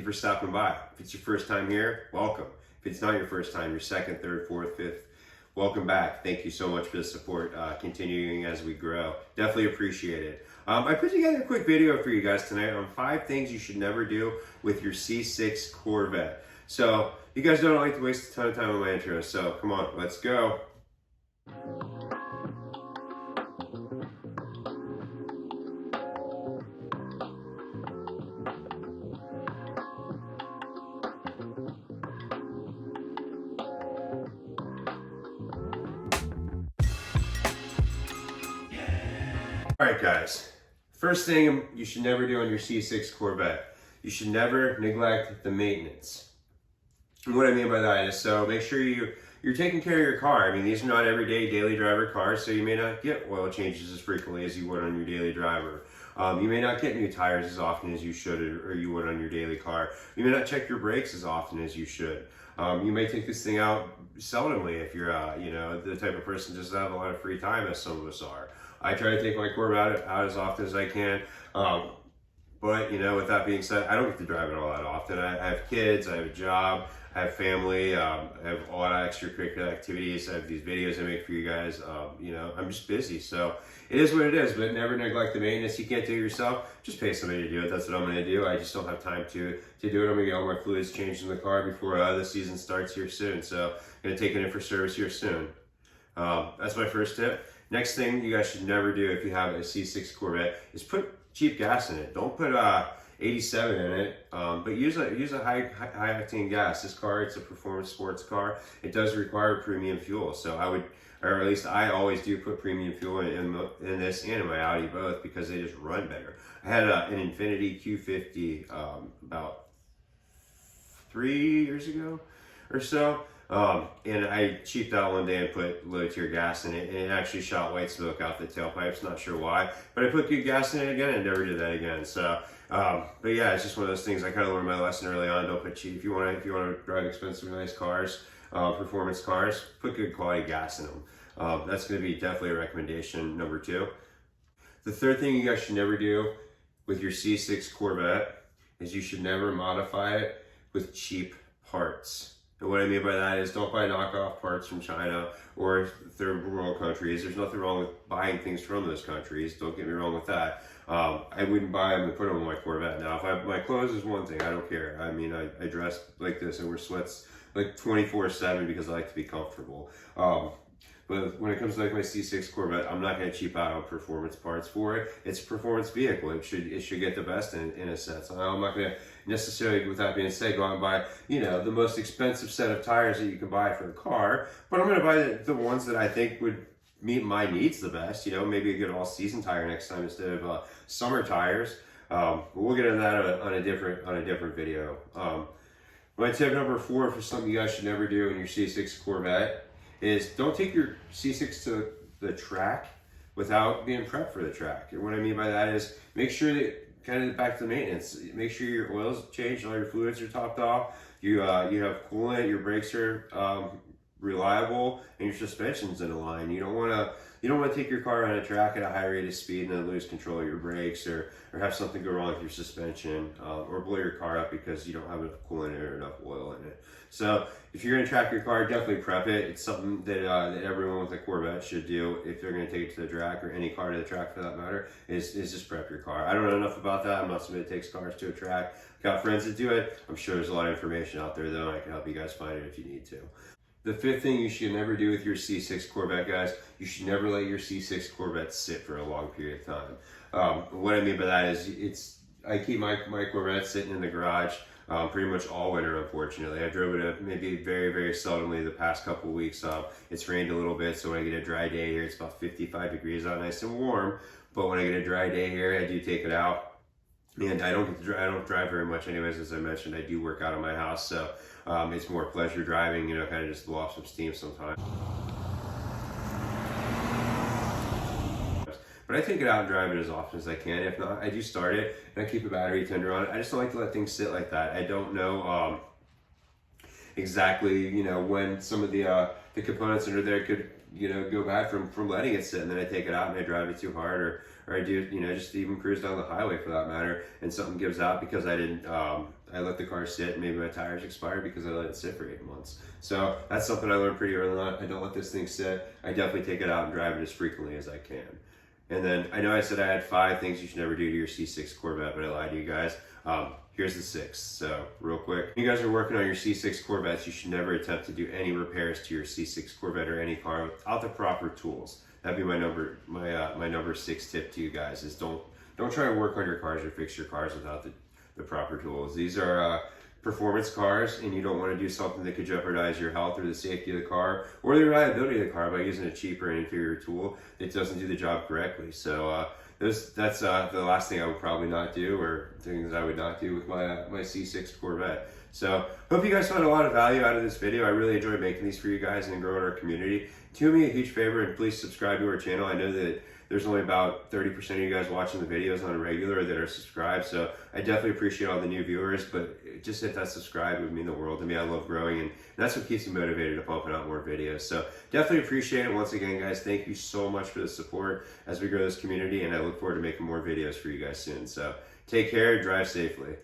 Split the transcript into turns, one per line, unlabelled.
for stopping by. If it's your first time here, welcome. If it's not your first time, your second, third, fourth, fifth, welcome back. Thank you so much for the support, continuing as we grow. Definitely appreciate it. I put together a quick video for you guys tonight on 5 things you should never do with your C6 Corvette. So, you guys don't like to waste a ton of time on my intro, so come on, let's go. Alright guys, first thing you should never do on your C6 Corvette, you should never neglect the maintenance. And what I mean by that is, so make sure you're taking care of your car. I mean, these are not everyday daily driver cars, so you may not get oil changes as frequently as you would on your daily driver. You may not get new tires as often as you should or you would on your daily car. You may not check your brakes as often as you should. You may take this thing out seldomly if you're the type of person that doesn't have a lot of free time, as some of us are. I try to take my Corvette out as often as I can, but with that being said, I don't get to drive it all that often. I have kids, I have a job, I have family, I have a lot of extracurricular activities, I have these videos I make for you guys, I'm just busy, so it is what it is, but never neglect the maintenance. You can't do it yourself, just pay somebody to do it. That's what I'm going to do. I just don't have time to do it. I'm going to get all my fluids changed in the car before the season starts here soon, so I'm going to take it in for service here soon. That's my first tip. Next thing you guys should never do if you have a C6 Corvette is put cheap gas in it. Don't put 87 in it, but use a high octane gas. This car, it's a performance sports car. It does require premium fuel, so I would, or at least I always do put premium fuel in this and in my Audi both, because they just run better. I had an Infiniti Q50 about 3 years ago or so. And I cheaped out one day and put low tier gas in it, and it actually shot white smoke out the tailpipes. Not sure why, but I put good gas in it again and never did that again. So, but yeah, it's just one of those things. I kind of learned my lesson early on. Don't put cheap. If you want to drive expensive, nice cars, performance cars, put good quality gas in them. That's going to be definitely a recommendation number 2. The third thing you guys should never do with your C6 Corvette is you should never modify it with cheap parts. And what I mean by that is, don't buy knockoff parts from China or third world countries. There's nothing wrong with buying things from those countries. Don't get me wrong with that. I wouldn't buy them and put them on my Corvette. Now, if my clothes is one thing, I don't care. I mean, I dress like this and wear sweats like 24/7 because I like to be comfortable. But when it comes to like my C6 Corvette, I'm not going to cheap out on performance parts for it. It's a performance vehicle. It should get the best in a sense. I'm not going to necessarily, with that being said, go out and buy the most expensive set of tires that you can buy for the car. But I'm going to buy the ones that I think would meet my needs the best. Maybe a good all-season tire next time instead of summer tires. But we'll get into that on a different video. My tip number 4 for something you guys should never do in your C6 Corvette is don't take your C6 to the track without being prepped for the track. And what I mean by that is, make sure that, kind of back to the maintenance, make sure your oil's changed, all your fluids are topped off, you have coolant, your brakes are reliable, and your suspension's in line. You don't want to take your car on a track at a high rate of speed and then lose control of your brakes, or have something go wrong with your suspension, or blow your car up because you don't have enough coolant or enough oil in it. So if you're going to track your car, definitely prep it. It's something that everyone with a Corvette should do if they're going to take it to the track, or any car to the track for that matter, is just prep your car. I don't know enough about that. I'm not somebody that takes cars to a track. Got friends that do it. I'm sure there's a lot of information out there though, and I can help you guys find it if you need to. The 5th thing you should never do with your C6 Corvette, guys, you should never let your C6 Corvette sit for a long period of time. What I mean by that is, I keep my Corvette sitting in the garage pretty much all winter, unfortunately. I drove it maybe very, very seldomly the past couple weeks. It's rained a little bit, so when I get a dry day here, it's about 55 degrees out, nice and warm. But when I get a dry day here, I do take it out. And I don't drive very much anyways, as I mentioned. I do work out of my house, so it's more pleasure driving, kind of just blow off some steam sometimes. But I take it out and drive it as often as I can. If not, I do start it and I keep a battery tender on it. I just don't like to let things sit like that. I don't know exactly, when some of the components under there could, go bad from letting it sit, and then I take it out and I drive it too hard, or I do, just even cruise down the highway for that matter, and something gives out because I didn't I let the car sit and maybe my tires expired because I let it sit for 8 months. So that's something I learned pretty early on. I don't let this thing sit. I definitely take it out and drive it as frequently as I can. And then I know I said I had 5 things you should never do to your C6 Corvette, but I lied to you guys. Here's the 6th. So real quick, when you guys are working on your C6 Corvettes, you should never attempt to do any repairs to your C6 Corvette or any car without the proper tools. That'd be my number 6 tip to you guys is don't try to work on your cars or fix your cars without the proper tools. These are performance cars, and you don't want to do something that could jeopardize your health or the safety of the car or the reliability of the car by using a cheaper and inferior tool that doesn't do the job correctly. So that's the last thing I would probably not do, or things I would not do with my C6 Corvette. So hope you guys found a lot of value out of this video. I really enjoyed making these for you guys and growing our community. Do me a huge favor and please subscribe to our channel. I know that there's only about 30% of you guys watching the videos on a regular that are subscribed, so I definitely appreciate all the new viewers, but just hit that subscribe. It would mean the world to me. I love growing, and that's what keeps me motivated to pumping out more videos. So definitely appreciate it. Once again, guys, thank you so much for the support as we grow this community, and I look forward to making more videos for you guys soon. So take care, drive safely.